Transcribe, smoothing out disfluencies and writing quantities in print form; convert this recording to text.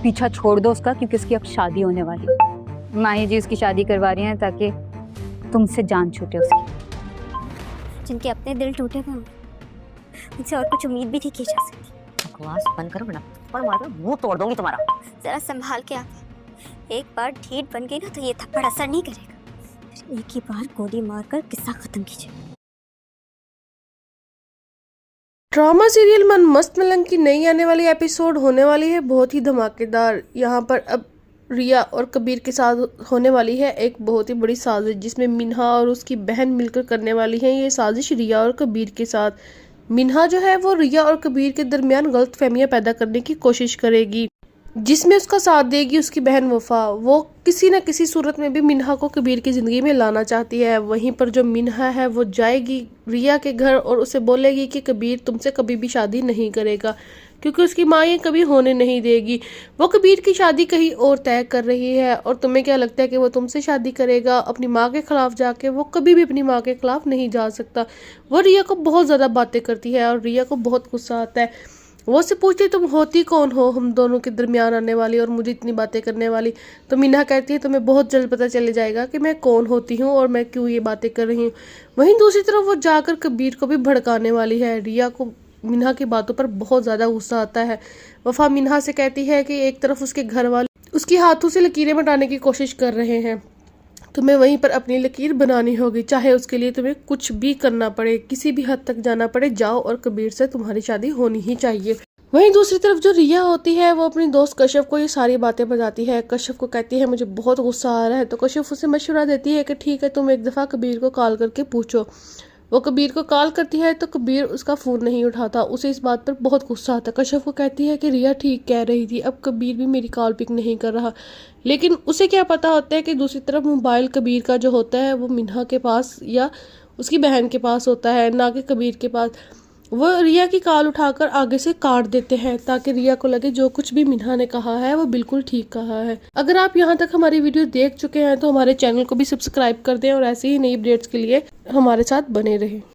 पीछा छोड़ दो उसका, क्योंकि उसकी अब शादी होने वाली है। माही जी उसकी शादी करवा रही हैं ताकि तुमसे जान छूटे उसकी। जिनके अपने दिल टूटे हुए होंगे उनसे और कुछ उम्मीद भी नहीं की जा सकती। बकवास बंद करो ना, पर मार मुंह तोड़ दूंगी तुम्हारा। जरा संभाल के आप, एक बार ढीठ बन गई ना तो ये थप्पड़ असर नहीं करेगा। एक ही बार गोली मारकर किस्सा खत्म कीजिए। ड्रामा सीरियल मन मस्त मलंग की नई आने वाली एपिसोड होने वाली है बहुत ही धमाकेदार। यहाँ पर अब रिया और कबीर के साथ होने वाली है एक बहुत ही बड़ी साजिश, जिसमें मिन्हा और उसकी बहन मिलकर करने वाली है ये साजिश रिया और कबीर के साथ। मिन्हा जो है वो रिया और कबीर के दरमियान गलत फहमियाँ पैदा करने की कोशिश करेगी, जिसमें उसका साथ देगी उसकी बहन वफा। वो किसी न किसी सूरत में भी मिन्हा को कबीर की ज़िंदगी में लाना चाहती है। वहीं पर जो मिन्हा है वो जाएगी रिया के घर और उसे बोलेगी कि कबीर तुमसे कभी भी शादी नहीं करेगा, क्योंकि उसकी माँ ये कभी होने नहीं देगी। वो कबीर की शादी कहीं और तय कर रही है। और तुम्हें क्या लगता है कि वो तुमसे शादी करेगा अपनी माँ के खिलाफ जाके? वो कभी भी अपनी माँ के खिलाफ नहीं जा सकता। वो रिया को बहुत ज़्यादा बातें करती है और रिया को बहुत गुस्सा आता है। वो उससे पूछती तुम होती कौन हो हम दोनों के दरमियान आने वाली और मुझे इतनी बातें करने वाली? तो मिन्हा कहती है तुम्हें बहुत जल्द पता चल जाएगा कि मैं कौन होती हूँ और मैं क्यों ये बातें कर रही हूँ। वहीं दूसरी तरफ वो जाकर कबीर को भी भड़काने वाली है। रिया को मिन्हा की बातों पर बहुत ज़्यादा गुस्सा आता है। वफा मिन्हा से कहती है कि एक तरफ उसके घर वाले उसके हाथों से लकीरें मिटाने की कोशिश कर रहे हैं, तुम्हें वहीं पर अपनी लकीर बनानी होगी, चाहे उसके लिए तुम्हें कुछ भी करना पड़े, किसी भी हद तक जाना पड़े। जाओ और कबीर से तुम्हारी शादी होनी ही चाहिए। वहीं दूसरी तरफ जो रिया होती है वो अपनी दोस्त कश्यप को ये सारी बातें बताती है। कश्यप को कहती है मुझे बहुत गुस्सा आ रहा है। तो कश्यप उसे मशवरा देती है कि ठीक है तुम एक दफ़ा कबीर को कॉल करके पूछो। वो कबीर को कॉल करती है तो कबीर उसका फ़ोन नहीं उठाता। उसे इस बात पर बहुत गुस्सा आता है। कश्यप को कहती है कि रिया ठीक कह रही थी, अब कबीर भी मेरी कॉल पिक नहीं कर रहा। लेकिन उसे क्या पता होता है कि दूसरी तरफ मोबाइल कबीर का जो होता है वो मिन्हा के पास या उसकी बहन के पास होता है, ना कि कबीर के पास। वो रिया की कॉल उठाकर आगे से काट देते हैं ताकि रिया को लगे जो कुछ भी मिन्हा ने कहा है वो बिल्कुल ठीक कहा है। अगर आप यहाँ तक हमारी वीडियो देख चुके हैं तो हमारे चैनल को भी सब्सक्राइब कर दें और ऐसे ही नई अपडेट्स के लिए हमारे साथ बने रहें।